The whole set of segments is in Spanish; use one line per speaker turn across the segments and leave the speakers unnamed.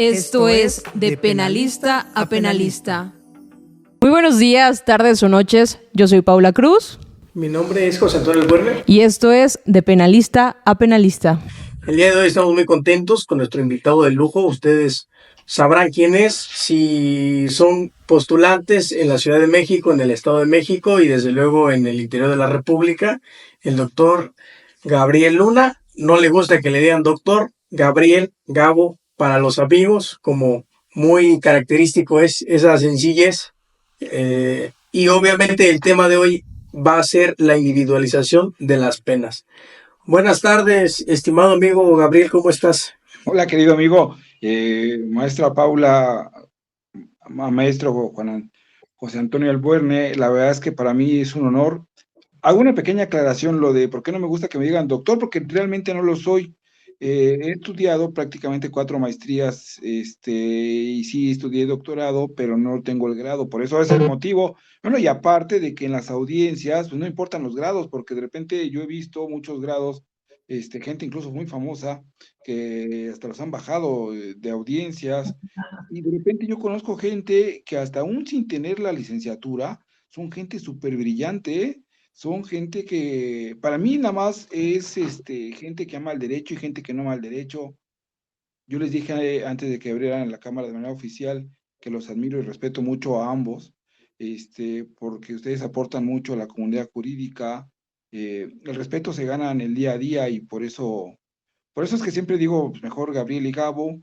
Esto es De Penalista a Penalista. Muy buenos días, tardes o noches. Yo soy Paula Cruz.
Mi nombre es José Antonio Albuerne.
Y esto es De Penalista a Penalista.
El día de hoy estamos muy contentos con nuestro invitado de lujo. Ustedes sabrán quién es, si son postulantes en la Ciudad de México, en el Estado de México y desde luego en el interior de la República. El doctor Gabriel Luna. No le gusta que le digan doctor, Gabriel, Gabo, para los amigos, como muy característico es esa sencillez. Y obviamente el tema de hoy va a ser la individualización de las penas. Buenas tardes, estimado amigo Gabriel, ¿cómo estás?
Hola, querido amigo, maestra Paula, maestro José Antonio Albuerne. La verdad es que para mí es un honor. Hago una pequeña aclaración, lo de por qué no me gusta que me digan doctor, porque realmente no lo soy. He estudiado prácticamente 4 maestrías, y sí estudié doctorado, pero no tengo el grado, por eso es el motivo. Bueno, y aparte de que en las audiencias, pues no importan los grados, porque de repente yo he visto muchos grados, gente incluso muy famosa, que hasta los han bajado de audiencias, y de repente yo conozco gente que hasta aún sin tener la licenciatura, son gente súper brillante, ¿eh? Son gente que, para mí nada más es gente que ama el derecho y gente que no ama el derecho. Yo les dije antes de que abrieran la Cámara de manera oficial que los admiro y respeto mucho a ambos, porque ustedes aportan mucho a la comunidad jurídica. El respeto se gana en el día a día y por eso es que siempre digo, pues, mejor Gabriel y Gabo,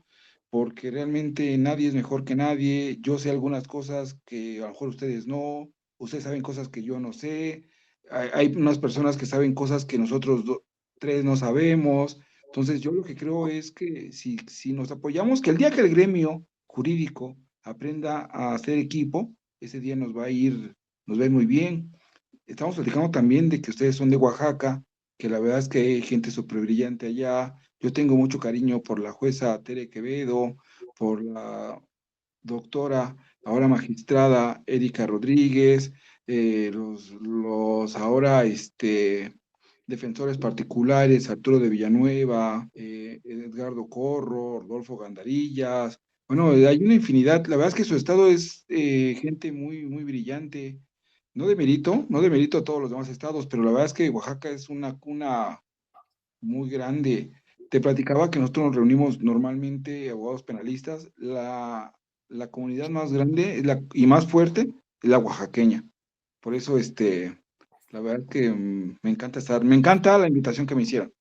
porque realmente nadie es mejor que nadie. Yo sé algunas cosas que a lo mejor ustedes no, ustedes saben cosas que yo no sé. Hay unas personas que saben cosas que nosotros tres no sabemos. Entonces, yo lo que creo es que si nos apoyamos, que el día que el gremio jurídico aprenda a hacer equipo, ese día nos va a ir muy bien. Estamos platicando también de que ustedes son de Oaxaca, que la verdad es que hay gente súper brillante allá. Yo tengo mucho cariño por la jueza Tere Quevedo, por la doctora, ahora magistrada Erika Rodríguez, los ahora defensores particulares, Arturo de Villanueva, Edgardo Corro, Rodolfo Gandarillas. Bueno, hay una infinidad. La verdad es que su estado es gente muy, muy brillante. No demerito a todos los demás estados, pero la verdad es que Oaxaca es una cuna muy grande. Te platicaba que nosotros nos reunimos normalmente, abogados penalistas, la comunidad más grande y más fuerte es la oaxaqueña. Por eso, la verdad que me encanta la invitación que me hicieron.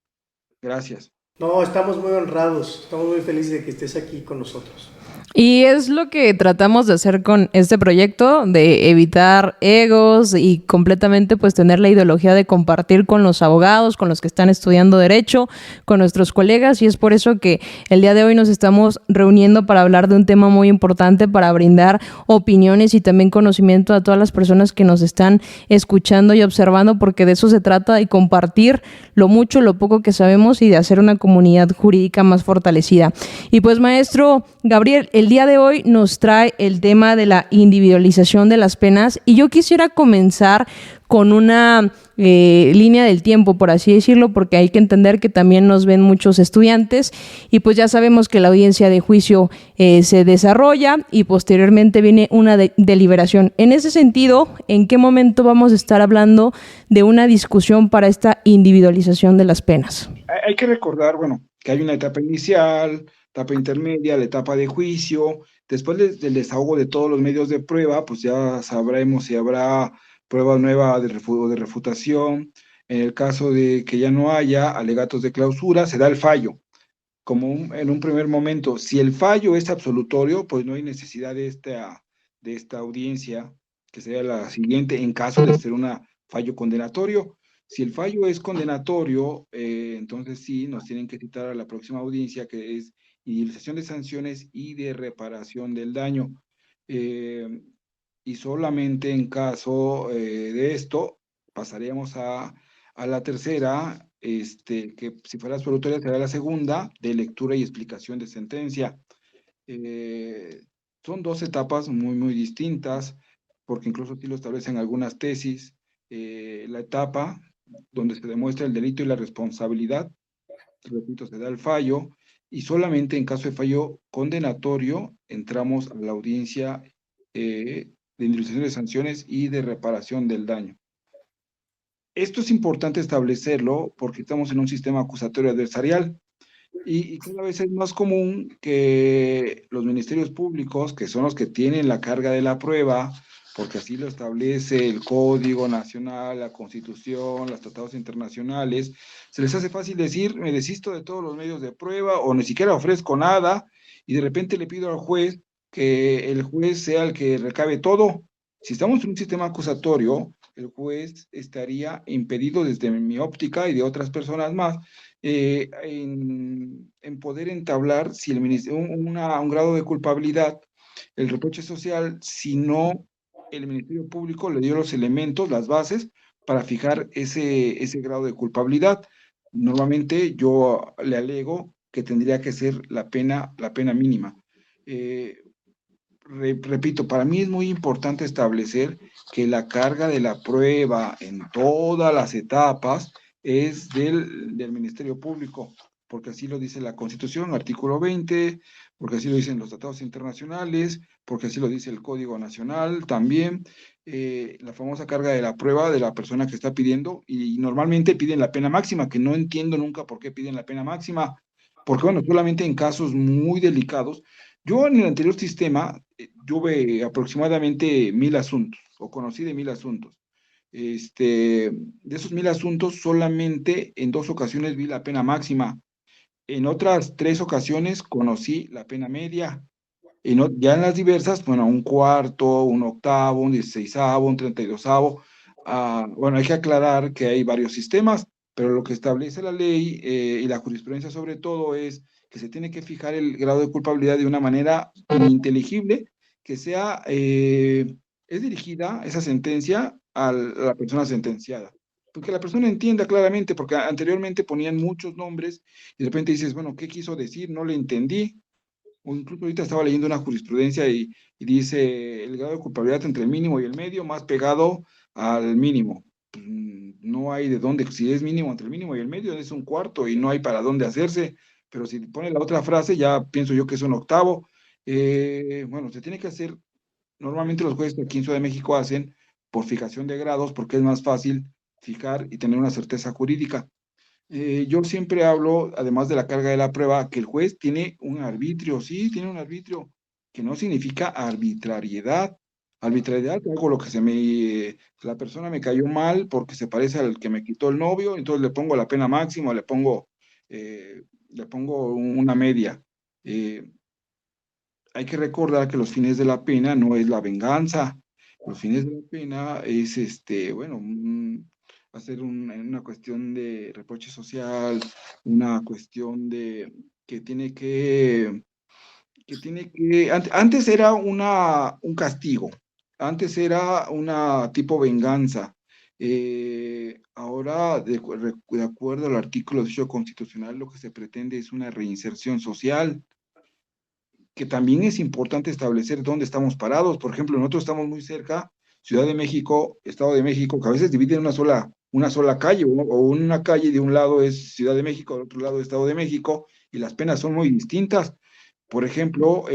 Gracias.
No, estamos muy honrados, estamos muy felices de que estés aquí con nosotros.
Y es lo que tratamos de hacer con este proyecto, de evitar egos y completamente pues tener la ideología de compartir con los abogados, con los que están estudiando derecho, con nuestros colegas, y es por eso que el día de hoy nos estamos reuniendo para hablar de un tema muy importante, para brindar opiniones y también conocimiento a todas las personas que nos están escuchando y observando, porque de eso se trata, de compartir lo mucho, lo poco que sabemos y de hacer una comunidad jurídica más fortalecida. Y pues, maestro Gabriel, el día de hoy nos trae el tema de la individualización de las penas, y yo quisiera comenzar con una línea del tiempo, por así decirlo, porque hay que entender que también nos ven muchos estudiantes y pues ya sabemos que la audiencia de juicio se desarrolla y posteriormente viene una deliberación. En ese sentido, ¿en qué momento vamos a estar hablando de una discusión para esta individualización de las penas?
Hay que recordar, bueno, que hay una etapa inicial, etapa intermedia, la etapa de juicio. Después del desahogo de todos los medios de prueba, pues ya sabremos si habrá prueba nueva de refutación. En el caso de que ya no haya alegatos de clausura, se da el fallo. En un primer momento, si el fallo es absolutorio, pues no hay necesidad de esta audiencia, que sería la siguiente, en caso de ser un fallo condenatorio. Si el fallo es condenatorio, entonces sí, nos tienen que citar a la próxima audiencia, que es individualización de sanciones y de reparación del daño. Eh, y solamente en caso de esto, pasaríamos a la tercera, que si fuera absolutoria será la segunda, de lectura y explicación de sentencia. Eh, Son 2 etapas muy, muy distintas, porque incluso sí lo establecen algunas tesis. La etapa donde se demuestra el delito y la responsabilidad, repito, se da el fallo, y solamente en caso de fallo condenatorio entramos a la audiencia de individualización de sanciones y de reparación del daño. Esto es importante establecerlo porque estamos en un sistema acusatorio adversarial y cada vez es más común que los ministerios públicos, que son los que tienen la carga de la prueba, porque así lo establece el Código Nacional, la Constitución, los tratados internacionales, se les hace fácil decir, me desisto de todos los medios de prueba o ni siquiera ofrezco nada y de repente le pido al juez que el juez sea el que recabe todo. Si estamos en un sistema acusatorio, el juez estaría impedido desde mi óptica y de otras personas más en poder entablar si el un grado de culpabilidad, el reproche social, si no el Ministerio Público le dio los elementos, las bases, para fijar ese grado de culpabilidad. Normalmente yo le alego que tendría que ser la pena mínima. Eh, repito, para mí es muy importante establecer que la carga de la prueba en todas las etapas es del Ministerio Público, porque así lo dice la Constitución, artículo 20, porque así lo dicen los tratados internacionales, porque así lo dice el Código Nacional también, la famosa carga de la prueba de la persona que está pidiendo, y normalmente piden la pena máxima, que no entiendo nunca por qué piden la pena máxima, porque bueno, solamente en casos muy delicados. Yo en el anterior sistema tuve aproximadamente 1,000 asuntos, o conocí de 1,000 asuntos. De esos 1,000 asuntos, solamente en 2 ocasiones vi la pena máxima. En otras 3 ocasiones conocí la pena media. Ya en las diversas, bueno, un cuarto, un octavo, un 16avo, un 32avo. Bueno, hay que aclarar que hay varios sistemas, pero lo que establece la ley y la jurisprudencia sobre todo es que se tiene que fijar el grado de culpabilidad de una manera inteligible, que sea, es dirigida esa sentencia a la persona sentenciada. Porque la persona entienda claramente, porque anteriormente ponían muchos nombres y de repente dices, bueno, ¿qué quiso decir? No le entendí, o incluso ahorita estaba leyendo una jurisprudencia y dice el grado de culpabilidad entre el mínimo y el medio más pegado al mínimo. No hay de dónde, si es mínimo entre el mínimo y el medio es un cuarto y no hay para dónde hacerse, pero si pone la otra frase ya pienso yo que es un octavo. Bueno, se tiene que hacer, normalmente los jueces aquí en Ciudad de México hacen por fijación de grados porque es más fácil fijar y tener una certeza jurídica. Yo siempre hablo, además de la carga de la prueba, que el juez tiene un arbitrio, sí, tiene un arbitrio, que no significa arbitrariedad. Arbitrariedad, hago lo que la persona me cayó mal porque se parece al que me quitó el novio, entonces le pongo la pena máxima, le pongo una media. Eh, Hay que recordar que los fines de la pena no es la venganza. Los fines de la pena es, bueno, hacer una cuestión de reproche social, una cuestión de que antes era un castigo, antes era una tipo venganza. Ahora, de acuerdo al artículo 18 constitucional, lo que se pretende es una reinserción social, que también es importante establecer dónde estamos parados. Por ejemplo, nosotros estamos muy cerca, Ciudad de México, Estado de México, que a veces dividen una sola calle, o una calle de un lado es Ciudad de México, del otro lado Estado de México, y las penas son muy distintas. Por ejemplo,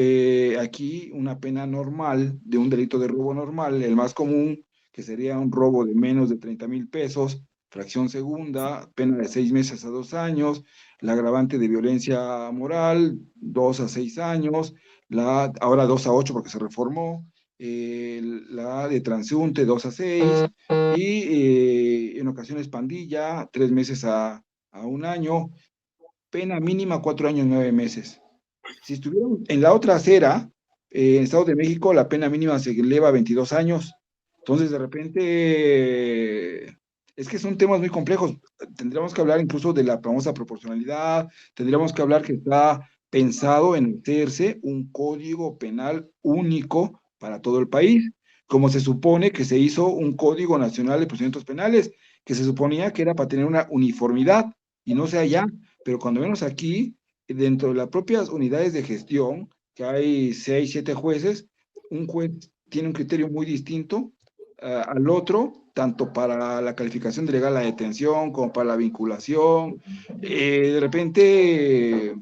aquí una pena normal de un delito de robo normal, el más común, que sería un robo de menos de 30,000 pesos, fracción segunda, pena de 6 meses a 2 años, la agravante de violencia moral, 2 a 6 años, ahora 2 a 8 porque se reformó, la de transeúnte 2 a 6, y en ocasiones pandilla, 3 meses a 1 año, pena mínima 4 años 9 meses. Si estuviéramos en la otra acera, en Estado de México, la pena mínima se eleva a 22 años. Entonces, de repente, es que son temas muy complejos. Tendríamos que hablar incluso de la famosa proporcionalidad, tendríamos que hablar que está pensado en hacerse un código penal único para todo el país, como se supone que se hizo un código nacional de procedimientos penales, que se suponía que era para tener una uniformidad, y no sea ya, pero cuando vemos aquí, dentro de las propias unidades de gestión, que hay 6, 7 jueces, un juez tiene un criterio muy distinto al otro, tanto para la calificación de legal a la detención como para la vinculación. De repente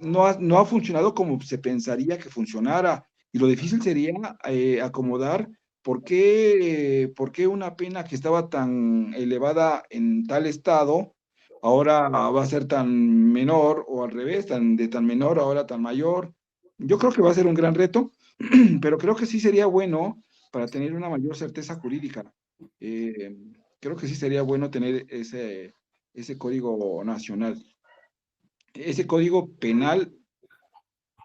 no ha funcionado como se pensaría que funcionara. Y lo difícil sería acomodar por qué una pena que estaba tan elevada en tal estado ahora va a ser tan menor, o al revés, de tan menor ahora tan mayor. Yo creo que va a ser un gran reto, pero creo que sí sería bueno para tener una mayor certeza jurídica. Eh, Creo que sí sería bueno tener ese código nacional, ese código penal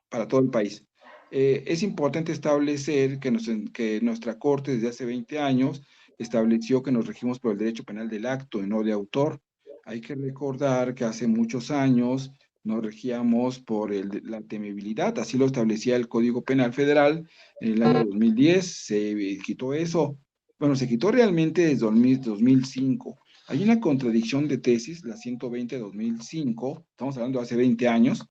para todo el país. Es importante establecer que nuestra Corte desde hace 20 años estableció que nos regimos por el derecho penal del acto y no de autor. Hay que recordar que hace muchos años nos regíamos por la temibilidad, así lo establecía el Código Penal Federal en el año 2010, se quitó eso. Bueno, se quitó realmente desde 2005. Hay una contradicción de tesis, la 120-2005, estamos hablando de hace 20 años,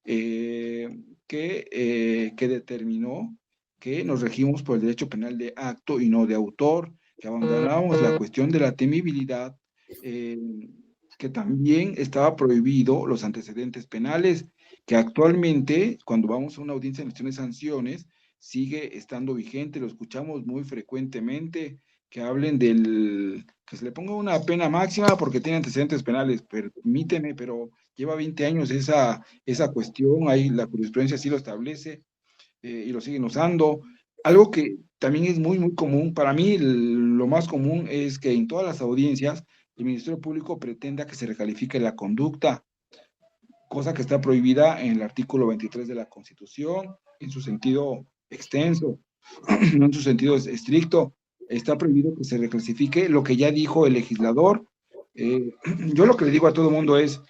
eh, que determinó que nos regimos por el derecho penal de acto y no de autor, que abandonábamos la cuestión de la temibilidad, eh, que también estaba prohibido los antecedentes penales, que actualmente, cuando vamos a una audiencia de investigación de sanciones, sigue estando vigente, lo escuchamos muy frecuentemente, que hablen que se le ponga una pena máxima porque tiene antecedentes penales. Permíteme, pero lleva 20 años esa cuestión, ahí la jurisprudencia sí lo establece, y lo siguen usando. Algo que también es muy, muy común, para mí lo más común es que en todas las audiencias el Ministerio Público pretenda que se recalifique la conducta, cosa que está prohibida en el artículo 23 de la Constitución, en su sentido extenso, no en su sentido estricto. Está prohibido que se reclasifique lo que ya dijo el legislador. Yo lo que le digo a todo el mundo es,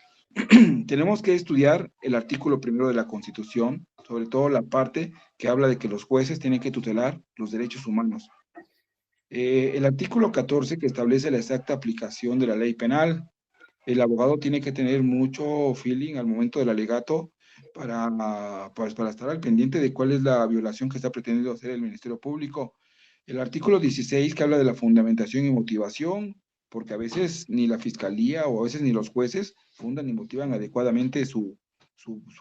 tenemos que estudiar el artículo primero de la Constitución, sobre todo la parte que habla de que los jueces tienen que tutelar los derechos humanos. El artículo 14 que establece la exacta aplicación de la ley penal. El abogado tiene que tener mucho feeling al momento del alegato para estar al pendiente de cuál es la violación que está pretendiendo hacer el Ministerio Público. El artículo 16 que habla de la fundamentación y motivación, porque a veces ni la fiscalía o a veces ni los jueces fundan y motivan adecuadamente su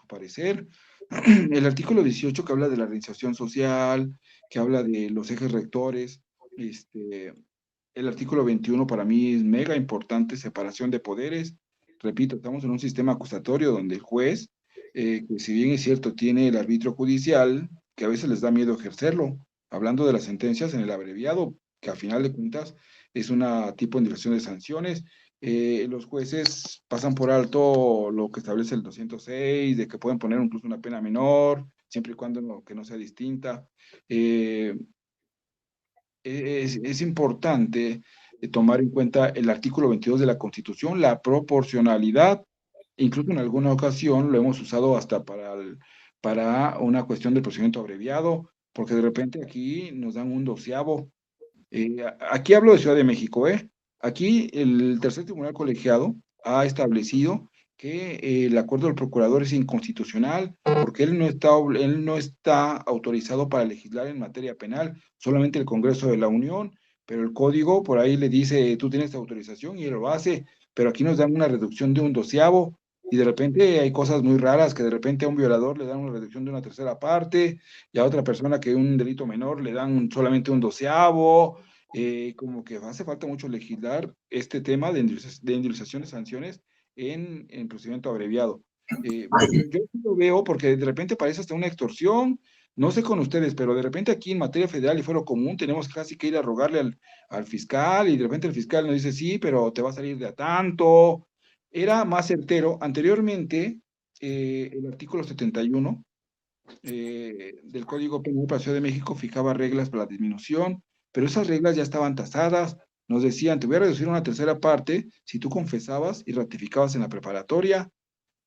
parecer. El artículo 18 que habla de la reinserción social, que habla de los ejes rectores. El artículo 21 para mí es mega importante, separación de poderes. Repito, estamos en un sistema acusatorio donde el juez, que si bien es cierto, tiene el arbitrio judicial, que a veces les da miedo ejercerlo. Hablando de las sentencias en el abreviado, que a final de cuentas es una tipo de indicación de sanciones, los jueces pasan por alto lo que establece el 206, de que pueden poner incluso una pena menor, siempre y cuando que no sea distinta. Eh, es importante tomar en cuenta el artículo 22 de la Constitución, la proporcionalidad. Incluso en alguna ocasión lo hemos usado hasta para una cuestión de procedimiento abreviado, porque de repente aquí nos dan un doceavo. Aquí hablo de Ciudad de México, ¿eh? Aquí el tercer tribunal colegiado ha establecido que el acuerdo del procurador es inconstitucional porque él no está autorizado para legislar en materia penal, solamente el Congreso de la Unión, pero el código por ahí le dice, tú tienes autorización y él lo hace, pero aquí nos dan una reducción de un doceavo y de repente hay cosas muy raras que de repente a un violador le dan una reducción de una tercera parte y a otra persona que un delito menor le dan solamente un doceavo. Como que hace falta mucho legislar este tema de indemnización de sanciones en procedimiento abreviado. Yo lo veo porque de repente parece hasta una extorsión, no sé con ustedes, pero de repente aquí en materia federal y fuero común tenemos casi que ir a rogarle al fiscal y de repente el fiscal nos dice, sí, pero te va a salir de a tanto. Era más certero. Anteriormente, el artículo 71 del Código Penal para la Ciudad de México fijaba reglas para la disminución, pero esas reglas ya estaban tasadas. Nos decían, te voy a reducir una tercera parte si tú confesabas y ratificabas en la preparatoria,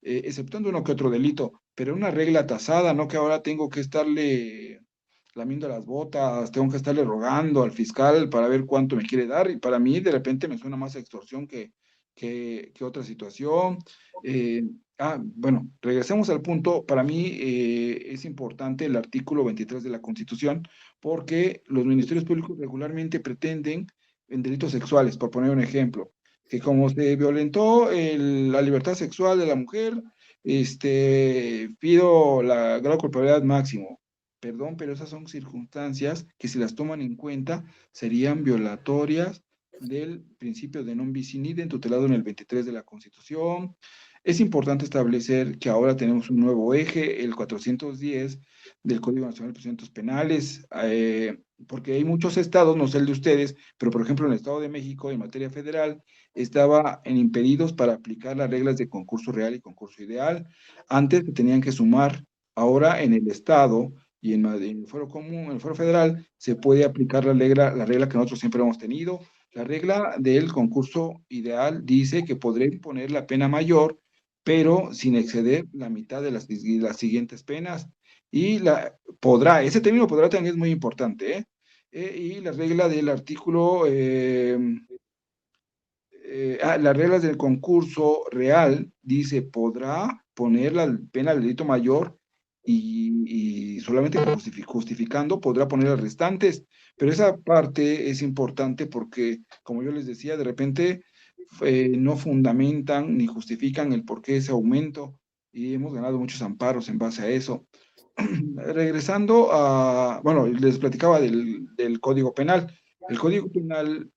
exceptuando uno que otro delito, pero una regla tasada, no que ahora tengo que estarle lamiendo las botas, tengo que estarle rogando al fiscal para ver cuánto me quiere dar, y para mí de repente me suena más a extorsión que otra situación. Bueno, regresemos al punto. Para mí es importante el artículo 23 de la Constitución porque los ministerios públicos regularmente pretenden en delitos sexuales, por poner un ejemplo, que como se violentó la libertad sexual de la mujer, pido la grado de culpabilidad máximo. Perdón, pero esas son circunstancias que si las toman en cuenta serían violatorias del principio de non bis in idem tutelado en el 23 de la Constitución. Es importante establecer que ahora tenemos un nuevo eje, el 410 del Código Nacional de Procedimientos Penales, porque hay muchos estados, no sé el de ustedes, pero por ejemplo en el Estado de México, en materia federal, estaba en impedidos para aplicar las reglas de concurso real y concurso ideal. Antes se tenían que sumar, ahora en el Estado y en el fuero común, en el fuero federal, se puede aplicar la regla que nosotros siempre hemos tenido. La regla del concurso ideal dice que podré imponer la pena mayor, pero sin exceder la mitad de las siguientes penas. Y ese término podrá también es muy importante, ¿eh? Y la regla del artículo las reglas del concurso real dice, podrá poner la pena del delito mayor y solamente justificando podrá poner las restantes. Pero esa parte es importante porque, como yo les decía, de repente no fundamentan ni justifican el por qué ese aumento y hemos ganado muchos amparos en base a eso. Regresando bueno, les platicaba del Código Penal. El Código Penal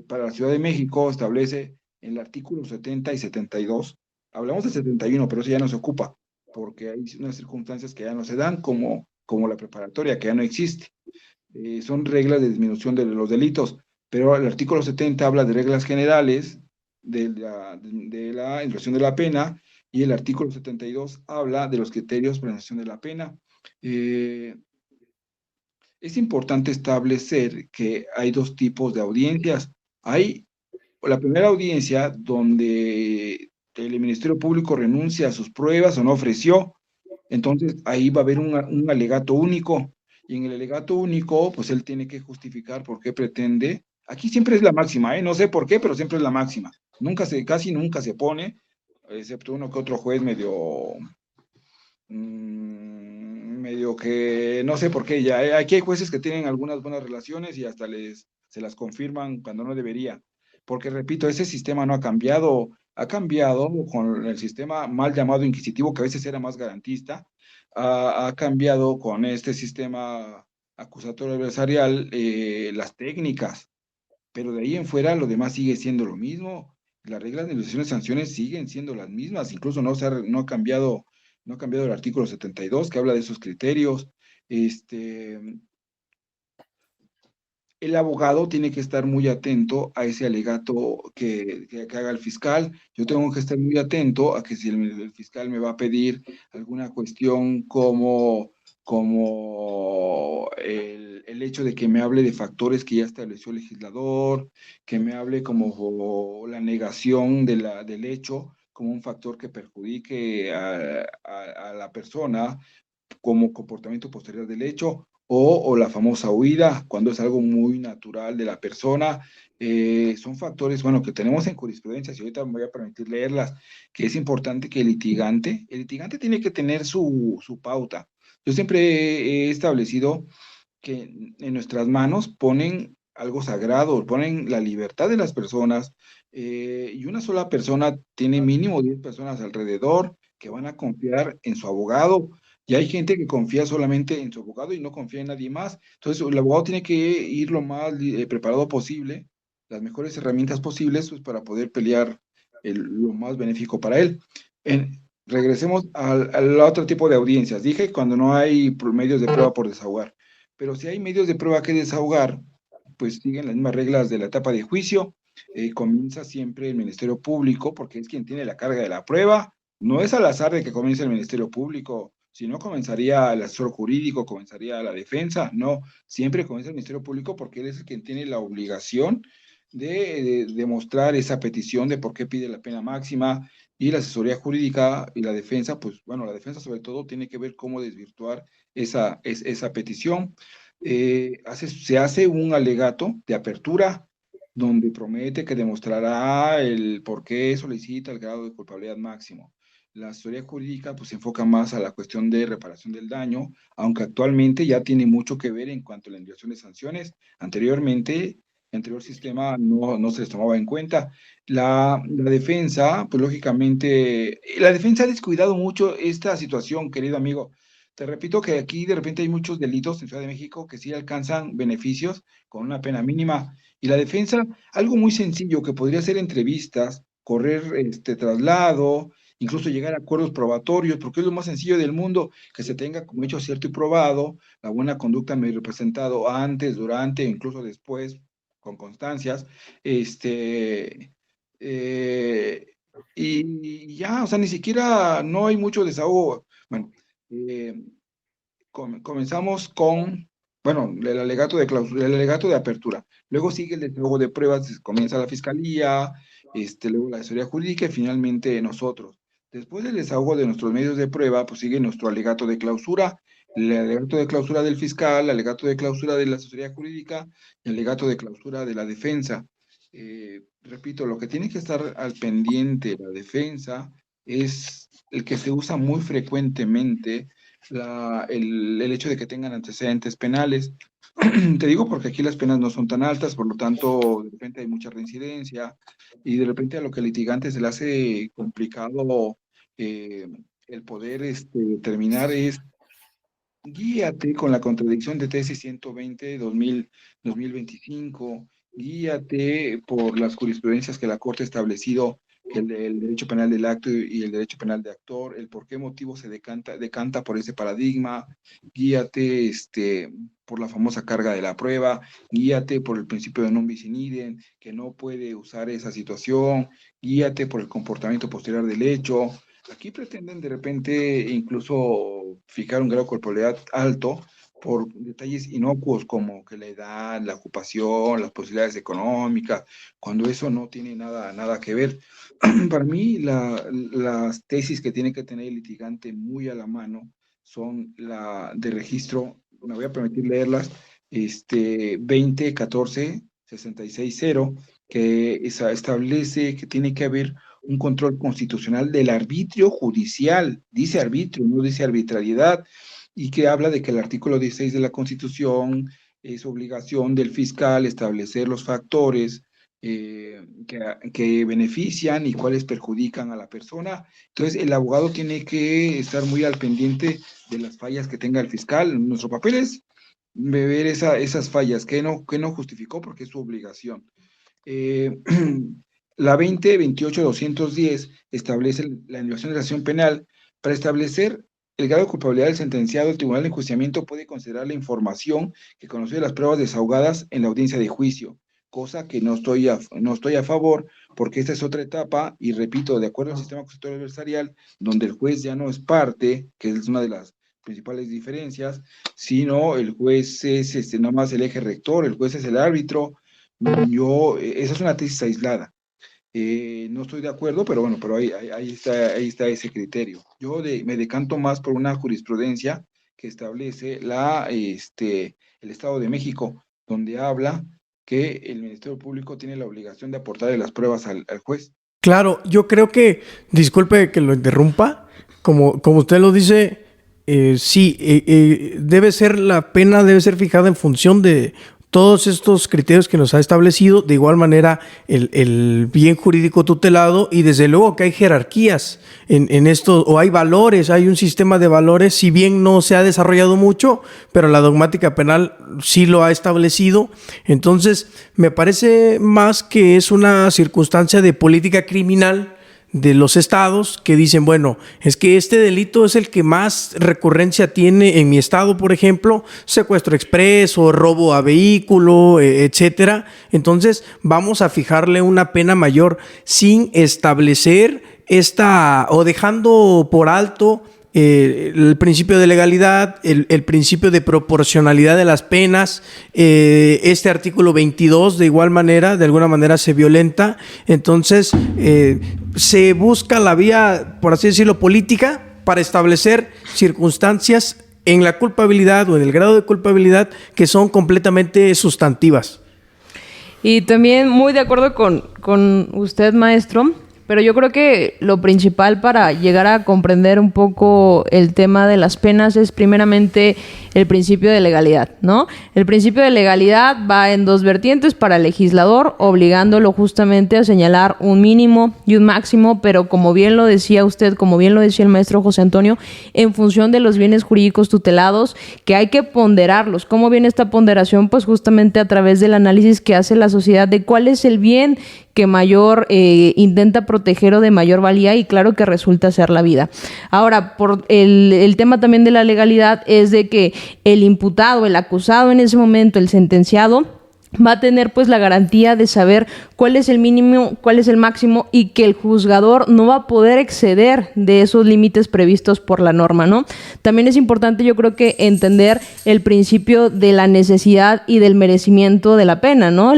para la Ciudad de México establece en el artículo 70 y 72, hablamos del 71, pero eso ya no se ocupa, porque hay unas circunstancias que ya no se dan, como la preparatoria, que ya no existe. Son reglas de disminución de los delitos, pero el artículo 70 habla de reglas generales de la inflación de la pena y el artículo 72 habla de los criterios para la inflación de la pena. Eh, es importante establecer que hay dos tipos de audiencias. Hay la primera audiencia donde el Ministerio Público renuncia a sus pruebas o no ofreció, entonces ahí va a haber un alegato único y en el alegato único pues él tiene que justificar por qué pretende. Aquí siempre es la máxima, ¿eh? No sé por qué, pero siempre es la máxima. Casi nunca se pone, excepto uno que otro juez medio que no sé por qué ya. Aquí hay jueces que tienen algunas buenas relaciones y hasta se las confirman cuando no debería. Porque repito, ese sistema no ha cambiado con el sistema mal llamado inquisitivo, que a veces era más garantista, ha cambiado con este sistema acusatorio adversarial las técnicas, pero de ahí en fuera lo demás sigue siendo lo mismo. Las reglas de negociación de sanciones siguen siendo las mismas, incluso no ha cambiado el artículo 72 que habla de esos criterios. Este, el abogado tiene que estar muy atento a ese alegato que haga el fiscal. Yo tengo que estar muy atento a que si el fiscal me va a pedir alguna cuestión como el hecho de que me hable de factores que ya estableció el legislador, que me hable como la negación del hecho como un factor que perjudique a la persona como comportamiento posterior del hecho, o la famosa huida, cuando es algo muy natural de la persona. Son factores, bueno, que tenemos en jurisprudencia, y ahorita me voy a permitir leerlas, que es importante que el litigante tiene que tener su pauta. Yo siempre he establecido que en nuestras manos ponen algo sagrado, ponen la libertad de las personas, y una sola persona tiene mínimo 10 personas alrededor que van a confiar en su abogado. Y hay gente que confía solamente en su abogado y no confía en nadie más. Entonces, el abogado tiene que ir lo más preparado posible, las mejores herramientas posibles, pues, para poder pelear lo más benéfico para él. Regresemos al otro tipo de audiencias. Dije cuando no hay medios de prueba por desahogar. Pero si hay medios de prueba que desahogar, pues siguen las mismas reglas de la etapa de juicio. Comienza siempre el Ministerio Público, porque es quien tiene la carga de la prueba. No es al azar de que comience el Ministerio Público. Si no, comenzaría el asesor jurídico, comenzaría la defensa. No, siempre comienza el Ministerio Público porque él es el quien tiene la obligación de demostrar esa petición de por qué pide la pena máxima, y la asesoría jurídica y la defensa, pues bueno, la defensa sobre todo tiene que ver cómo desvirtuar esa petición. Se hace un alegato de apertura donde promete que demostrará el por qué solicita el grado de culpabilidad máximo. La asesoría jurídica pues se enfoca más a la cuestión de reparación del daño, aunque actualmente ya tiene mucho que ver en cuanto a la inversión de sanciones. Anteriormente el anterior sistema no se les tomaba en cuenta. La defensa, pues lógicamente, la defensa ha descuidado mucho esta situación, querido amigo. Te repito que aquí de repente hay muchos delitos en Ciudad de México que sí alcanzan beneficios con una pena mínima. Y la defensa, algo muy sencillo que podría ser entrevistas, correr traslado, incluso llegar a acuerdos probatorios, porque es lo más sencillo del mundo, que se tenga como hecho cierto y probado la buena conducta me representado antes, durante, incluso después, con constancias, eh, y ya, o sea, ni siquiera no hay mucho desahogo. Bueno, eh, comenzamos con, bueno, el alegato de clausura, el alegato de apertura. Luego sigue el desahogo de pruebas, comienza la fiscalía, luego la asesoría jurídica y finalmente nosotros. Después del desahogo de nuestros medios de prueba, pues sigue nuestro alegato de clausura, el alegato de clausura del fiscal, el alegato de clausura de la asesoría jurídica y el alegato de clausura de la defensa. Repito, lo que tiene que estar al pendiente la defensa es el que se usa muy frecuentemente el hecho de que tengan antecedentes penales. Te digo porque aquí las penas no son tan altas, por lo tanto, de repente hay mucha reincidencia y de repente a lo que al litigante se le hace complicado el poder determinar es guíate con la contradicción de tesis 120 2025, guíate por las jurisprudencias que la Corte ha establecido, que el derecho penal del acto y el derecho penal de actor, el por qué motivo se decanta por ese paradigma, guíate por la famosa carga de la prueba, guíate por el principio de non bis in idem, que no puede usar esa situación, guíate por el comportamiento posterior del hecho. Aquí pretenden de repente incluso fijar un grado de corporalidad alto por detalles inocuos como que la edad, la ocupación, las posibilidades económicas, cuando eso no tiene nada que ver. Para mí, las tesis que tiene que tener el litigante muy a la mano son la de registro, me voy a permitir leerlas, 2014-66-0, que establece que tiene que haber un control constitucional del arbitrio judicial, dice arbitrio, no dice arbitrariedad, y que habla de que el artículo 16 de la Constitución es obligación del fiscal establecer los factores que benefician y cuáles perjudican a la persona. Entonces, el abogado tiene que estar muy al pendiente de las fallas que tenga el fiscal. Nuestro papel es ver esas fallas que no justificó porque es su obligación. La 20-28-210 establece la anulación de la acción penal. Para establecer el grado de culpabilidad del sentenciado, el Tribunal de Enjuiciamiento puede considerar la información que conoció de las pruebas desahogadas en la audiencia de juicio, cosa que no estoy a favor, porque esta es otra etapa, y repito, de acuerdo al sistema acusatorio adversarial, donde el juez ya no es parte, que es una de las principales diferencias, sino el juez es nada más el eje rector, el juez es el árbitro. Esa es una tesis aislada. No estoy de acuerdo, pero bueno, pero ahí está ese criterio. Yo me decanto más por una jurisprudencia que establece el Estado de México, donde habla que el Ministerio Público tiene la obligación de aportarle las pruebas al juez.
Claro, yo creo que, disculpe que lo interrumpa, como usted lo dice, sí, la pena debe ser fijada en función de todos estos criterios que nos ha establecido, de igual manera el bien jurídico tutelado, y desde luego que hay jerarquías en esto, o hay valores, hay un sistema de valores, si bien no se ha desarrollado mucho, pero la dogmática penal sí lo ha establecido. Entonces, me parece más que es una circunstancia de política criminal de los estados que dicen, bueno, es que este delito es el que más recurrencia tiene en mi estado, por ejemplo, secuestro expreso, robo a vehículo, etcétera. Entonces, vamos a fijarle una pena mayor sin establecer o dejando por alto el principio de legalidad, el principio de proporcionalidad de las penas. Este artículo 22 de igual manera, de alguna manera se violenta. Entonces se busca la vía, por así decirlo, política para establecer circunstancias en la culpabilidad o en el grado de culpabilidad que son completamente sustantivas.
Y también muy de acuerdo con usted, maestro, Pero yo creo que lo principal para llegar a comprender un poco el tema de las penas es primeramente el principio de legalidad, ¿no? El principio de legalidad va en dos vertientes para el legislador, obligándolo justamente a señalar un mínimo y un máximo, pero como bien lo decía usted, como bien lo decía el maestro José Antonio, en función de los bienes jurídicos tutelados, que hay que ponderarlos. ¿Cómo viene esta ponderación? Pues justamente a través del análisis que hace la sociedad de cuál es el bien que mayor intenta proteger o de mayor valía, y claro que resulta ser la vida. Ahora, por el tema también de la legalidad es de que el imputado, el acusado en ese momento, el sentenciado, va a tener pues la garantía de saber cuál es el mínimo, cuál es el máximo, y que el juzgador no va a poder exceder de esos límites previstos por la norma, ¿no? También es importante, yo creo, que entender el principio de la necesidad y del merecimiento de la pena, ¿no?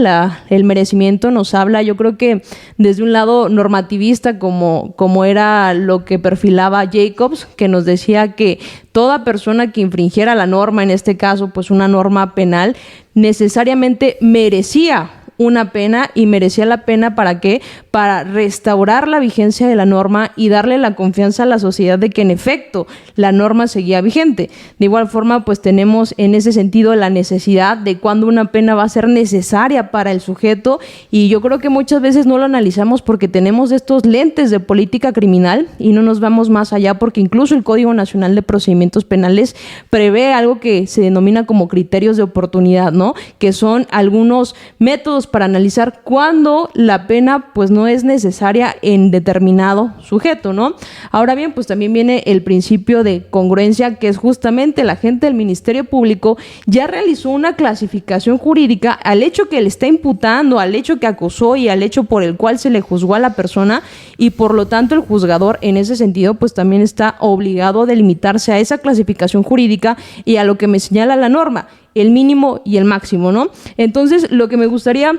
El merecimiento nos habla, yo creo que desde un lado normativista, como era lo que perfilaba Jacobs, que nos decía que toda persona que infringiera la norma, en este caso pues una norma penal, necesariamente merecía una pena, y merecía la pena ¿para qué? Para restaurar la vigencia de la norma y darle la confianza a la sociedad de que en efecto la norma seguía vigente. De igual forma, pues tenemos en ese sentido la necesidad de cuándo una pena va a ser necesaria para el sujeto, y yo creo que muchas veces no lo analizamos porque tenemos estos lentes de política criminal y no nos vamos más allá, porque incluso el Código Nacional de Procedimientos Penales prevé algo que se denomina como criterios de oportunidad, ¿no? Que son algunos métodos para analizar cuándo la pena pues no es necesaria en determinado sujeto, ¿no? Ahora bien, pues también viene el principio de congruencia, que es justamente la gente del Ministerio Público ya realizó una clasificación jurídica al hecho que le está imputando, al hecho que acusó y al hecho por el cual se le juzgó a la persona, y por lo tanto el juzgador en ese sentido pues también está obligado a delimitarse a esa clasificación jurídica y a lo que me señala la norma, el mínimo y el máximo, ¿no? Entonces, lo que me gustaría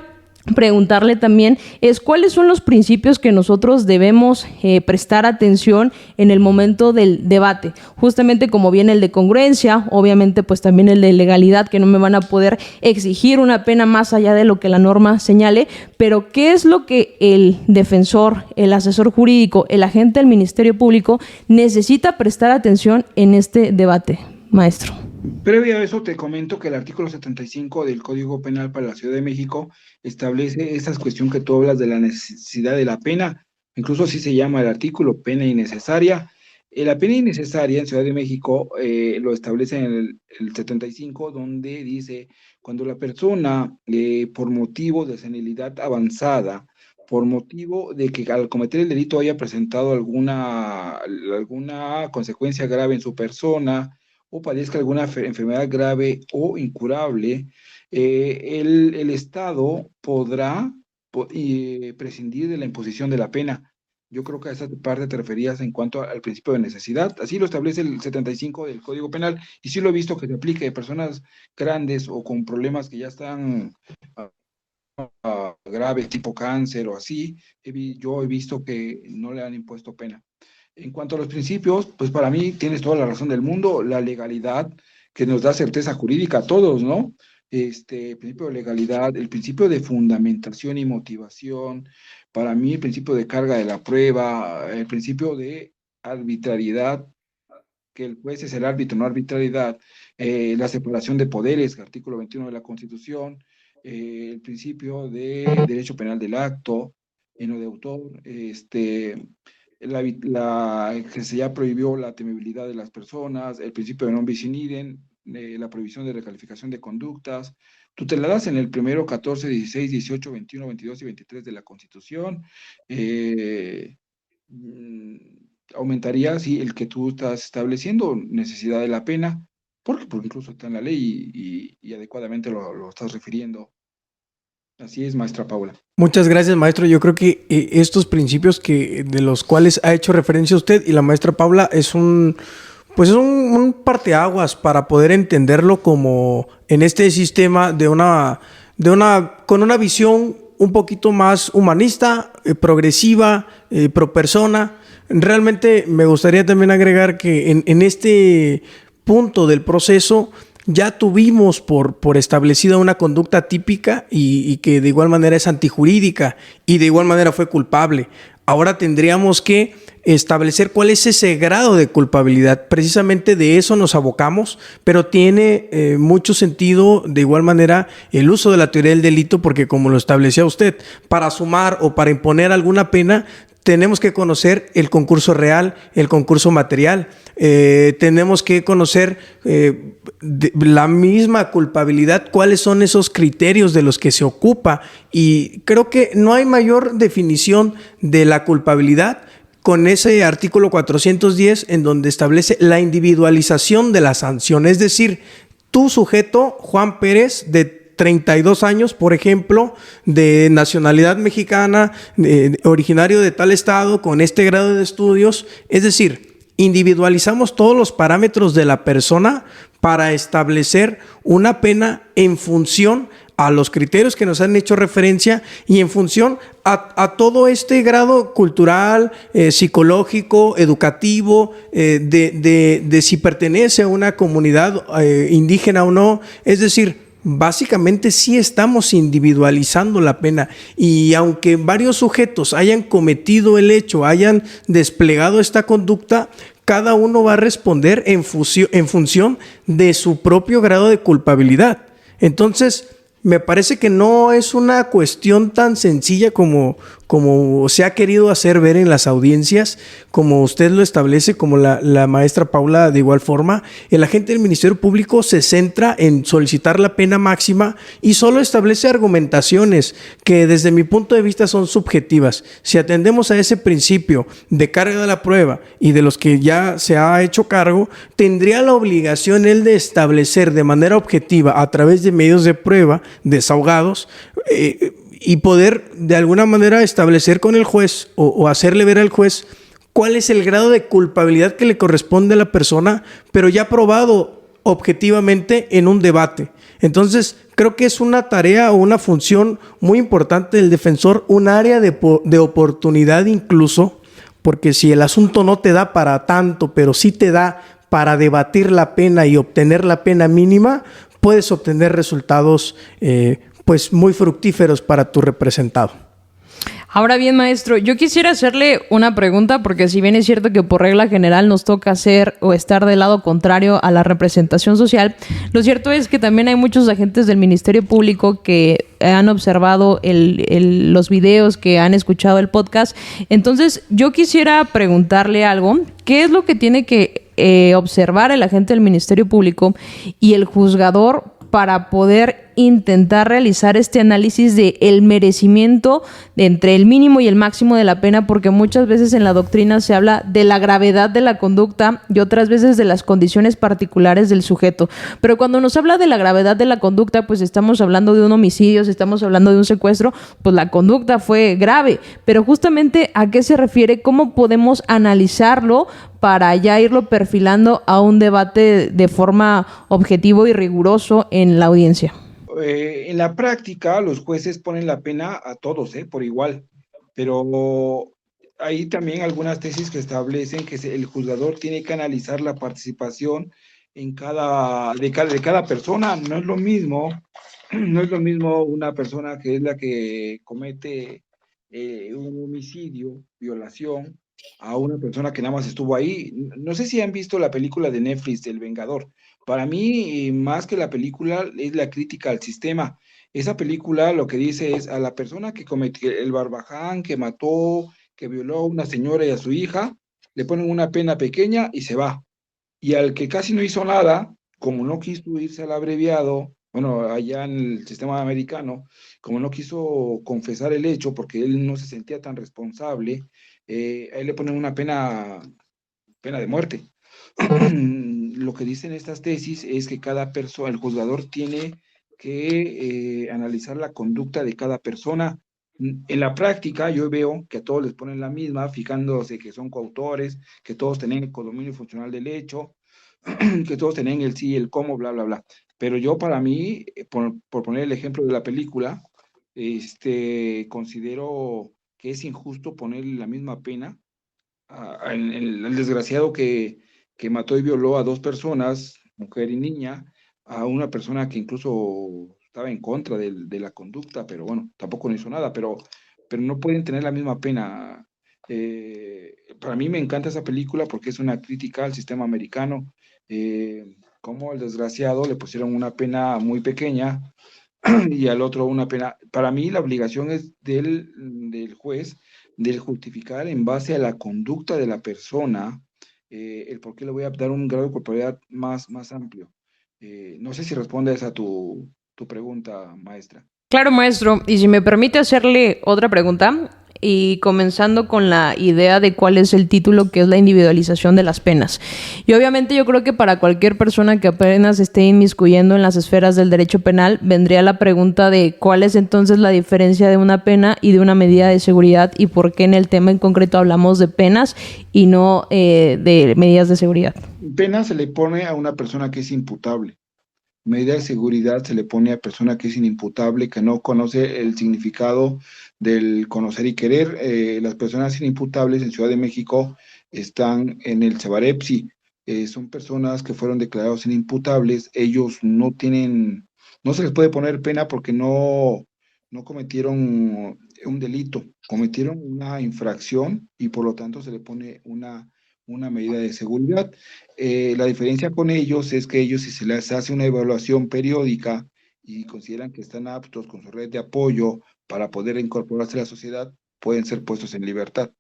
preguntarle también es cuáles son los principios que nosotros debemos prestar atención en el momento del debate, justamente como viene el de congruencia, obviamente pues también el de legalidad, que no me van a poder exigir una pena más allá de lo que la norma señale, pero ¿qué es lo que el defensor, el asesor jurídico, el agente del Ministerio Público necesita prestar atención en este debate, maestro?
Previo a eso te comento que el artículo 75 del Código Penal para la Ciudad de México establece esa cuestión que tú hablas de la necesidad de la pena, incluso así se llama el artículo, pena innecesaria. La pena innecesaria en Ciudad de México lo establece en el 75, donde dice, cuando la persona por motivo de senilidad avanzada, por motivo de que al cometer el delito haya presentado alguna consecuencia grave en su persona, o padezca alguna enfermedad grave o incurable, el Estado podrá prescindir de la imposición de la pena. Yo creo que a esa parte te referías en cuanto al principio de necesidad. Así lo establece el 75 del Código Penal, y sí lo he visto que se aplica a personas grandes o con problemas que ya están graves, tipo cáncer o así. Yo he visto que no le han impuesto pena. En cuanto a los principios, pues para mí tienes toda la razón del mundo, la legalidad que nos da certeza jurídica a todos, ¿no? El principio de legalidad, el principio de fundamentación y motivación, para mí el principio de carga de la prueba, el principio de arbitrariedad, que el juez es el árbitro, no arbitrariedad, la separación de poderes, artículo 21 de la Constitución, el principio de derecho penal del acto, y no de autor, que se ya prohibió la temibilidad de las personas, el principio de non bis in idem, la prohibición de recalificación de conductas, tuteladas en el primero, 14, 16, 18, 21, 22 y 23 de la Constitución. Aumentaría, sí, el que tú estás estableciendo, necesidad de la pena, porque incluso está en la ley y adecuadamente lo estás refiriendo. Así es, maestra Paula.
Muchas gracias, maestro. Yo creo que estos principios de los cuales ha hecho referencia usted y la maestra Paula es un parteaguas para poder entenderlo como en este sistema con una visión un poquito más humanista, progresiva, pro persona. Realmente me gustaría también agregar que en este punto del proceso ya tuvimos por establecida una conducta típica y que de igual manera es antijurídica y de igual manera fue culpable. Ahora tendríamos que establecer cuál es ese grado de culpabilidad. Precisamente de eso nos abocamos, pero tiene mucho sentido de igual manera el uso de la teoría del delito, porque como lo establecía usted, para sumar o para imponer alguna pena, tenemos que conocer el concurso real, el concurso material. Tenemos que conocer la misma culpabilidad, cuáles son esos criterios de los que se ocupa. Y creo que no hay mayor definición de la culpabilidad con ese artículo 410 en donde establece la individualización de la sanción. Es decir, tu sujeto, Juan Pérez, de 32 años, por ejemplo, de nacionalidad mexicana, originario de tal estado, con este grado de estudios, es decir, individualizamos todos los parámetros de la persona para establecer una pena en función a los criterios que nos han hecho referencia y en función a todo este grado cultural, psicológico, educativo, de si pertenece a una comunidad indígena o no. Es decir, básicamente sí estamos individualizando la pena, y aunque varios sujetos hayan cometido el hecho, hayan desplegado esta conducta, cada uno va a responder en función de su propio grado de culpabilidad. Entonces, me parece que no es una cuestión tan sencilla como se ha querido hacer ver en las audiencias, como usted lo establece, como la maestra Paula de igual forma. El agente del Ministerio Público se centra en solicitar la pena máxima y solo establece argumentaciones que desde mi punto de vista son subjetivas. Si atendemos a ese principio de carga de la prueba y de los que ya se ha hecho cargo, tendría la obligación él de establecer de manera objetiva a través de medios de prueba desahogados y poder de alguna manera establecer con el juez o hacerle ver al juez cuál es el grado de culpabilidad que le corresponde a la persona, pero ya probado objetivamente en un debate. Entonces, creo que es una tarea o una función muy importante del defensor, un área de oportunidad incluso, porque si el asunto no te da para tanto, pero sí te da para debatir la pena y obtener la pena mínima, puedes obtener resultados pues muy fructíferos para tu representado.
Ahora bien, maestro, yo quisiera hacerle una pregunta, porque si bien es cierto que por regla general nos toca hacer o estar del lado contrario a la representación social, lo cierto es que también hay muchos agentes del Ministerio Público que han observado los videos, que han escuchado el podcast. Entonces, yo quisiera preguntarle algo. ¿Qué es lo que tiene que observar el agente del Ministerio Público y el juzgador para poder intentar realizar este análisis de el merecimiento entre el mínimo y el máximo de la pena? Porque muchas veces en la doctrina se habla de la gravedad de la conducta y otras veces de las condiciones particulares del sujeto. Pero cuando nos habla de la gravedad de la conducta, pues estamos hablando de un homicidio, si estamos hablando de un secuestro, pues la conducta fue grave. Pero justamente, ¿a qué se refiere? ¿Cómo podemos analizarlo para ya irlo perfilando a un debate de forma objetivo y riguroso en la audiencia?
En la práctica, los jueces ponen la pena a todos, por igual, pero hay también algunas tesis que establecen que el juzgador tiene que analizar la participación de cada persona. No es lo mismo, no es lo mismo una persona que es la que comete un homicidio, violación, a una persona que nada más estuvo ahí. No sé si han visto la película de Netflix, El Vengador. Para mí, más que la película, es la crítica al sistema. Esa película lo que dice es a la persona que cometió el barbaján, que mató, que violó a una señora y a su hija, le ponen una pena pequeña y se va. Y al que casi no hizo nada, como no quiso irse al abreviado, bueno, allá en el sistema americano, como no quiso confesar el hecho porque él no se sentía tan responsable, a él le ponen una pena de muerte. Lo que dicen estas tesis es que cada persona, el juzgador tiene que analizar la conducta de cada persona. En la práctica yo veo que a todos les ponen la misma, fijándose que son coautores, que todos tienen el codominio funcional del hecho, que todos tienen el sí, el cómo, bla, bla, bla. Pero yo para mí, por poner el ejemplo de la película, considero que es injusto ponerle la misma pena el desgraciado que mató y violó a dos personas, mujer y niña, a una persona que incluso estaba en contra de la conducta, pero bueno, tampoco no hizo nada, pero no pueden tener la misma pena. Para mí me encanta esa película porque es una crítica al sistema americano, como el desgraciado le pusieron una pena muy pequeña y al otro una pena. Para mí la obligación es del juez del justificar en base a la conducta de la persona el por qué le voy a dar un grado de culpabilidad más amplio. No sé si responde esa tu pregunta, maestra.
Claro, maestro. Y si me permite hacerle otra pregunta, y comenzando con la idea de cuál es el título, que es la individualización de las penas. Y obviamente yo creo que para cualquier persona que apenas esté inmiscuyendo en las esferas del derecho penal, vendría la pregunta de cuál es entonces la diferencia de una pena y de una medida de seguridad, y por qué en el tema en concreto hablamos de penas y no de medidas de seguridad.
Pena se le pone a una persona que es imputable. Medida de seguridad se le pone a persona que es inimputable, que no conoce el significado del conocer y querer. Las personas inimputables en Ciudad de México están en el Cebarepsi. Son personas que fueron declarados inimputables. Ellos no se les puede poner pena porque no cometieron un delito, cometieron una infracción y por lo tanto se le pone una medida de seguridad. La diferencia con ellos es que ellos, si se les hace una evaluación periódica y consideran que están aptos con su red de apoyo para poder incorporarse a la sociedad, pueden ser puestos en libertad.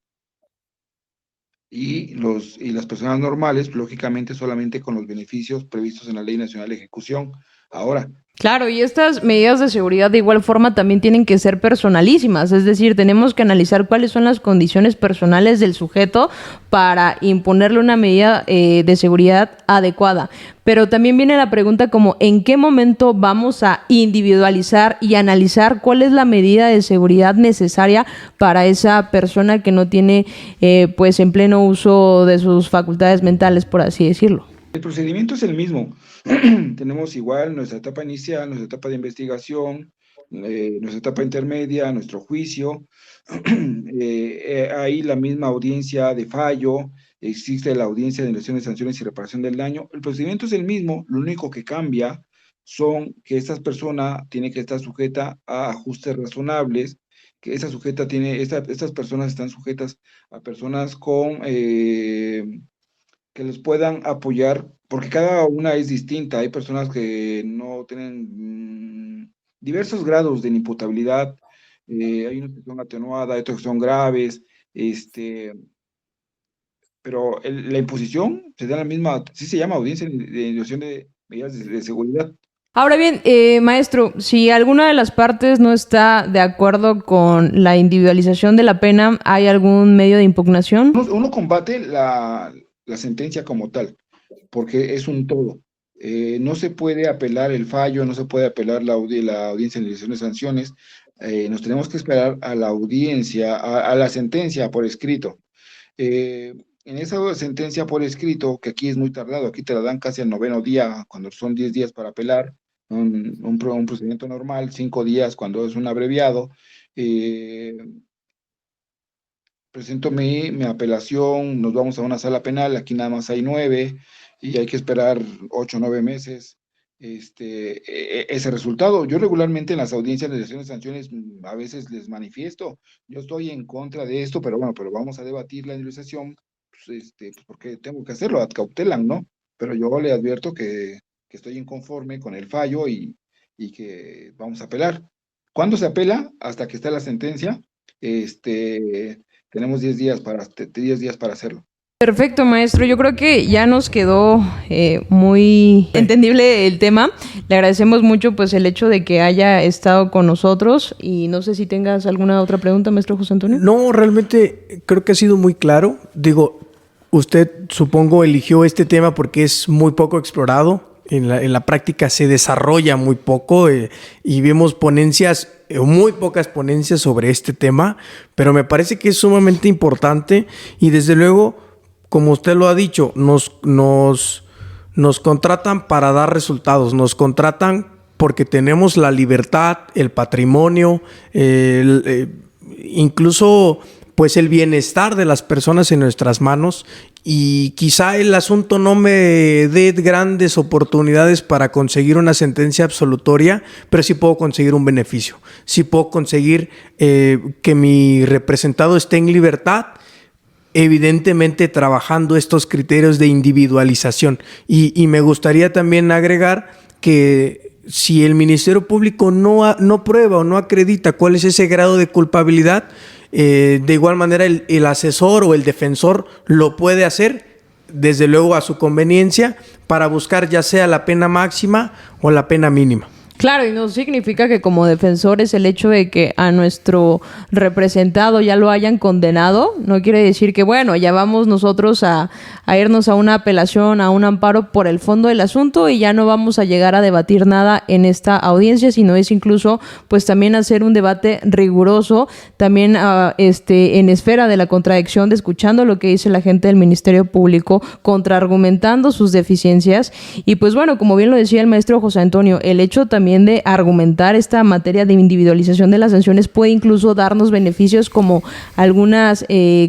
Y las personas normales, lógicamente, solamente con los beneficios previstos en la Ley Nacional de Ejecución. Ahora,
claro, y estas medidas de seguridad de igual forma también tienen que ser personalísimas, es decir, tenemos que analizar cuáles son las condiciones personales del sujeto para imponerle una medida de seguridad adecuada. Pero también viene la pregunta como ¿en qué momento vamos a individualizar y analizar cuál es la medida de seguridad necesaria para esa persona que no tiene pues en pleno uso de sus facultades mentales, por así decirlo?
el procedimiento es el mismo. Tenemos igual nuestra etapa inicial, nuestra etapa de investigación, nuestra etapa intermedia, nuestro juicio. Hay la misma audiencia de fallo, existe la audiencia de investigación de sanciones y reparación del daño. El procedimiento es el mismo, lo único que cambia son que esta persona tiene que estar sujeta a ajustes razonables, que estas personas están sujetas a personas que les puedan apoyar, porque cada una es distinta. Hay personas que no tienen diversos grados de inimputabilidad, hay unos que son atenuadas, hay otros que son graves, pero la imposición se da la misma, sí se llama audiencia de individualización de medidas de seguridad.
Ahora bien, maestro, si alguna de las partes no está de acuerdo con la individualización de la pena, ¿hay algún medio de impugnación?
Uno combate la sentencia como tal, porque es un todo. No se puede apelar el fallo, no se puede apelar la audiencia de individualización de sanciones. Nos tenemos que esperar a la audiencia, a la sentencia por escrito. En esa sentencia por escrito, que aquí es muy tardado, aquí te la dan casi al 9º día, cuando son 10 días para apelar, un procedimiento normal, 5 días cuando es un abreviado. Presento mi apelación, nos vamos a una sala penal, aquí nada más hay 9 y hay que esperar 8 o 9 meses ese resultado. Yo regularmente en las audiencias de investigación de sanciones a veces les manifiesto, yo estoy en contra de esto, pero bueno, pero vamos a debatir la indemnización, pues, porque tengo que hacerlo, ad cautelam, ¿no? Pero yo le advierto que estoy inconforme con el fallo y que vamos a apelar. ¿Cuándo se apela? Hasta que esté la sentencia. Tenemos 10 días para hacerlo.
Perfecto, maestro. Yo creo que ya nos quedó muy entendible el tema. Le agradecemos mucho pues el hecho de que haya estado con nosotros y no sé si tengas alguna otra pregunta, maestro José Antonio.
No, realmente creo que ha sido muy claro. Digo, usted supongo eligió este tema porque es muy poco explorado. En la práctica se desarrolla muy poco y vemos ponencias, muy pocas ponencias sobre este tema, pero me parece que es sumamente importante y desde luego, como usted lo ha dicho, nos contratan para dar resultados, nos contratan porque tenemos la libertad, el patrimonio, incluso pues el bienestar de las personas en nuestras manos y quizá el asunto no me dé grandes oportunidades para conseguir una sentencia absolutoria, pero sí puedo conseguir un beneficio, sí puedo conseguir que mi representado esté en libertad, evidentemente trabajando estos criterios de individualización. Y me gustaría también agregar que si el Ministerio Público no prueba o no acredita cuál es ese grado de culpabilidad, de igual manera el asesor o el defensor lo puede hacer, desde luego a su conveniencia, para buscar ya sea la pena máxima o la pena mínima.
Claro, y no significa que como defensores el hecho de que a nuestro representado ya lo hayan condenado, no quiere decir que, bueno, ya vamos nosotros a irnos a una apelación, a un amparo por el fondo del asunto y ya no vamos a llegar a debatir nada en esta audiencia, sino es incluso pues también hacer un debate riguroso, también en esfera de la contradicción, de escuchando lo que dice la gente del Ministerio Público, contraargumentando sus deficiencias. Y pues bueno, como bien lo decía el maestro José Antonio, el hecho también de argumentar esta materia de individualización de las sanciones puede incluso darnos beneficios como algunas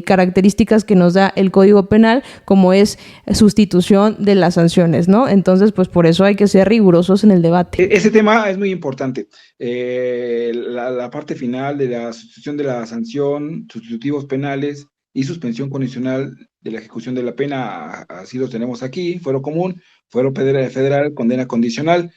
características que nos da el Código Penal, como es sustitución de las sanciones, ¿no? Entonces, pues por eso hay que ser rigurosos en el debate.
Ese tema es muy importante. La parte final de la sustitución de la sanción, sustitutivos penales y suspensión condicional de la ejecución de la pena, así lo tenemos aquí: fuero común, fuero federal, condena condicional.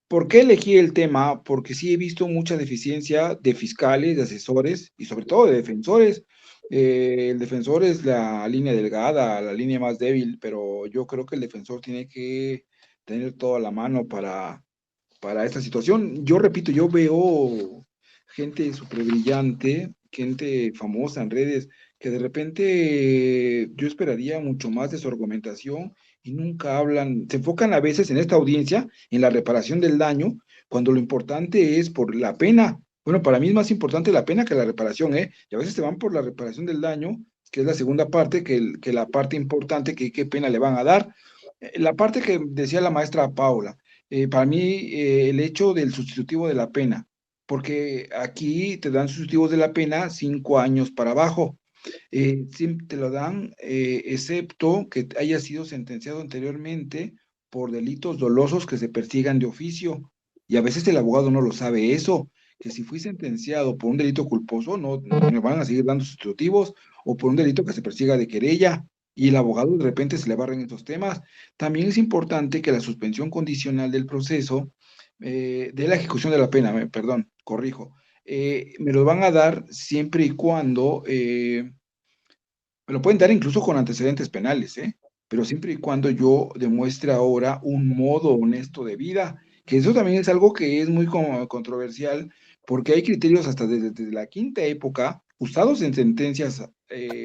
¿Por qué elegí el tema? Porque sí he visto mucha deficiencia de fiscales, de asesores y sobre todo de defensores. El defensor es la línea delgada, la línea más débil, pero yo creo que el defensor tiene que tener todo a la mano para esta situación. Yo repito, yo veo gente súper brillante, gente famosa en redes, que de repente yo esperaría mucho más de su argumentación y nunca hablan, se enfocan a veces en esta audiencia, en la reparación del daño, cuando lo importante es por la pena. Bueno, para mí es más importante la pena que la reparación, ¿eh? Y a veces se van por la reparación del daño, que es la segunda parte, que la parte importante, que qué pena le van a dar. La parte que decía la maestra Paula, para mí el hecho del sustitutivo de la pena, porque aquí te dan sustitutivos de la pena 5 años para abajo. Sí te lo dan, excepto que haya sido sentenciado anteriormente por delitos dolosos que se persigan de oficio. Y a veces el abogado no lo sabe eso, que si fui sentenciado por un delito culposo, no me van a seguir dando sustitutivos, o por un delito que se persiga de querella. Y el abogado de repente se le barren estos temas. También es importante que la suspensión condicional del proceso, de la ejecución de la pena, perdón, corrijo, me lo van a dar siempre y cuando me lo pueden dar incluso con antecedentes penales, ¿eh? Pero siempre y cuando yo demuestre ahora un modo honesto de vida, que eso también es algo que es muy controversial, porque hay criterios hasta desde la quinta época, usados en sentencias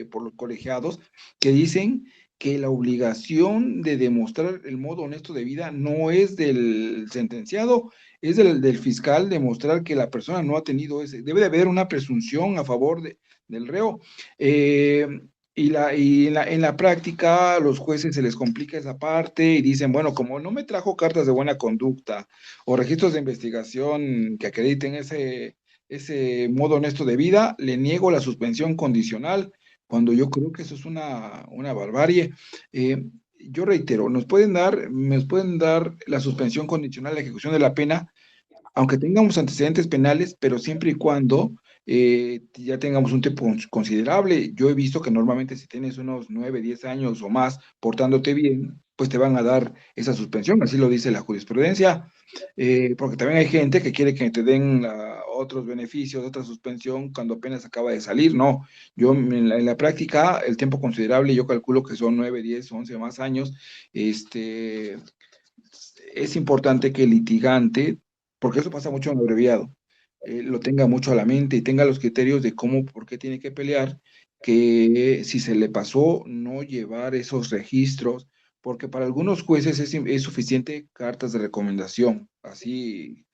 por los colegiados, que dicen que la obligación de demostrar el modo honesto de vida no es del sentenciado, es del fiscal demostrar que la persona no ha tenido ese, debe de haber una presunción a favor del reo. Eh, en la práctica, los jueces se les complica esa parte y dicen, bueno, como no me trajo cartas de buena conducta o registros de investigación que acrediten ese modo honesto de vida, le niego la suspensión condicional, cuando yo creo que eso es una barbarie. Yo reitero, nos pueden dar la suspensión condicional de ejecución de la pena, aunque tengamos antecedentes penales, pero siempre y cuando ya tengamos un tiempo considerable. Yo he visto que normalmente si tienes unos 9, 10 años o más portándote bien, pues te van a dar esa suspensión, así lo dice la jurisprudencia, porque también hay gente que quiere que te den otros beneficios, otra suspensión cuando apenas acaba de salir. No, yo en la práctica, el tiempo considerable, yo calculo que son 9, 10, 11 más años. Es importante que el litigante, porque eso pasa mucho en el abreviado, lo tenga mucho a la mente y tenga los criterios de cómo, por qué tiene que pelear, que si se le pasó, no llevar esos registros, porque para algunos jueces es suficiente cartas de recomendación, así.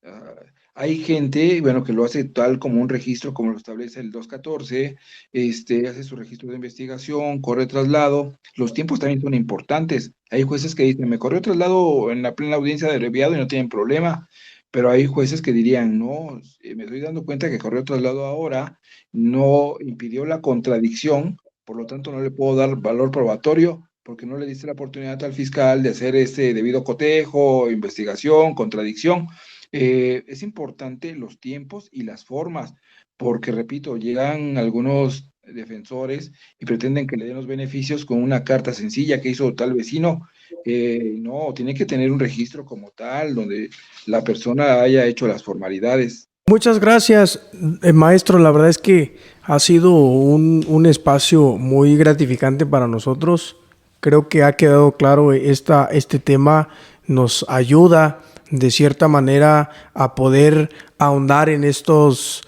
ah, Hay gente, bueno, que lo hace tal como un registro, como lo establece el 214, hace su registro de investigación, corre traslado. Los tiempos también son importantes. Hay jueces que dicen, me corrió traslado en la plena audiencia de abreviado y no tienen problema, pero hay jueces que dirían, no, me estoy dando cuenta que corrió traslado ahora, no impidió la contradicción, por lo tanto no le puedo dar valor probatorio, porque no le diste la oportunidad al fiscal de hacer ese debido cotejo, investigación, contradicción. Es importante los tiempos y las formas, porque repito, llegan algunos defensores y pretenden que le den los beneficios con una carta sencilla que hizo tal vecino. No, tiene que tener un registro como tal, donde la persona haya hecho las formalidades.
Muchas gracias, maestro. La verdad es que ha sido un espacio muy gratificante para nosotros. Creo que ha quedado claro este tema, nos ayuda de cierta manera a poder ahondar en estos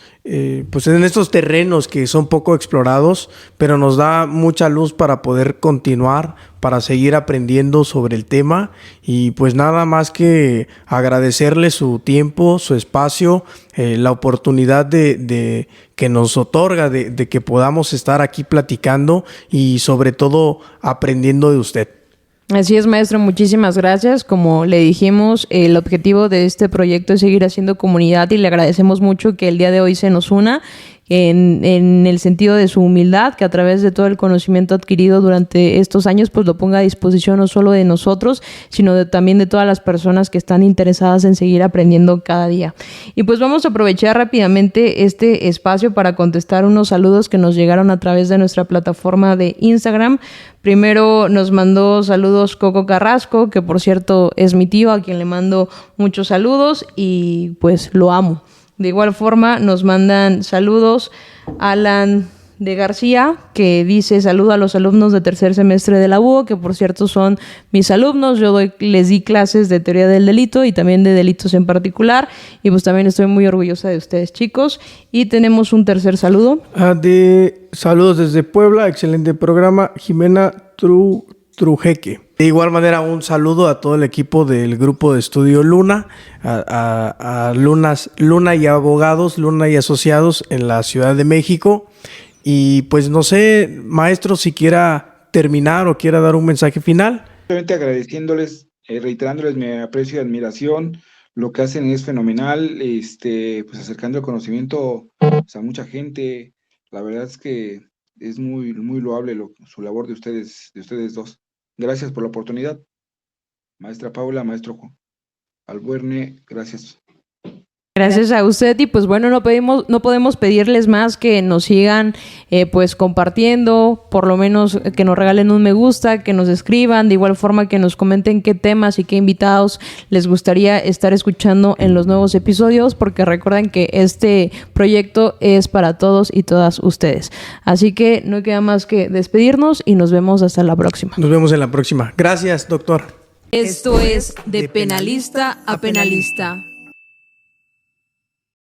terrenos que son poco explorados, pero nos da mucha luz para poder continuar, para seguir aprendiendo sobre el tema. Y pues nada más que agradecerle su tiempo, su espacio, la oportunidad de que nos otorga de que podamos estar aquí platicando y sobre todo aprendiendo de usted.
Así es, maestro, muchísimas gracias. Como le dijimos, el objetivo de este proyecto es seguir haciendo comunidad y le agradecemos mucho que el día de hoy se nos una en el sentido de su humildad, que a través de todo el conocimiento adquirido durante estos años, pues lo ponga a disposición no solo de nosotros, sino también de todas las personas que están interesadas en seguir aprendiendo cada día. Y pues vamos a aprovechar rápidamente este espacio para contestar unos saludos que nos llegaron a través de nuestra plataforma de Instagram. Primero nos mandó saludos Coco Carrasco, que por cierto es mi tío, a quien le mando muchos saludos y pues lo amo. De igual forma nos mandan saludos Alan de García, que dice saludo a los alumnos de tercer semestre de la UO, que por cierto son mis alumnos. Yo les di clases de teoría del delito y también de delitos en particular, y pues también estoy muy orgullosa de ustedes, chicos. Y tenemos un tercer saludo.
Saludos desde Puebla, excelente programa, Jimena Trujeque. De igual manera, un saludo a todo el equipo del grupo de estudio Luna, a Luna y abogados, Luna y asociados en la Ciudad de México. Y pues no sé, maestro, si quiera terminar o quiera dar un mensaje final.
Simplemente agradeciéndoles, reiterándoles mi aprecio y admiración. Lo que hacen es fenomenal, pues acercando el conocimiento pues, a mucha gente. La verdad es que es muy, muy loable su labor de ustedes dos. Gracias por la oportunidad. Maestra Paula, maestro Albuerne, gracias.
Gracias a usted y pues bueno, no podemos pedirles más que nos sigan pues compartiendo, por lo menos que nos regalen un me gusta, que nos escriban, de igual forma que nos comenten qué temas y qué invitados les gustaría estar escuchando en los nuevos episodios, porque recuerden que este proyecto es para todos y todas ustedes. Así que no queda más que despedirnos y nos vemos hasta la próxima.
Nos vemos en la próxima. Gracias, doctor.
Esto es De Penalista a Penalista.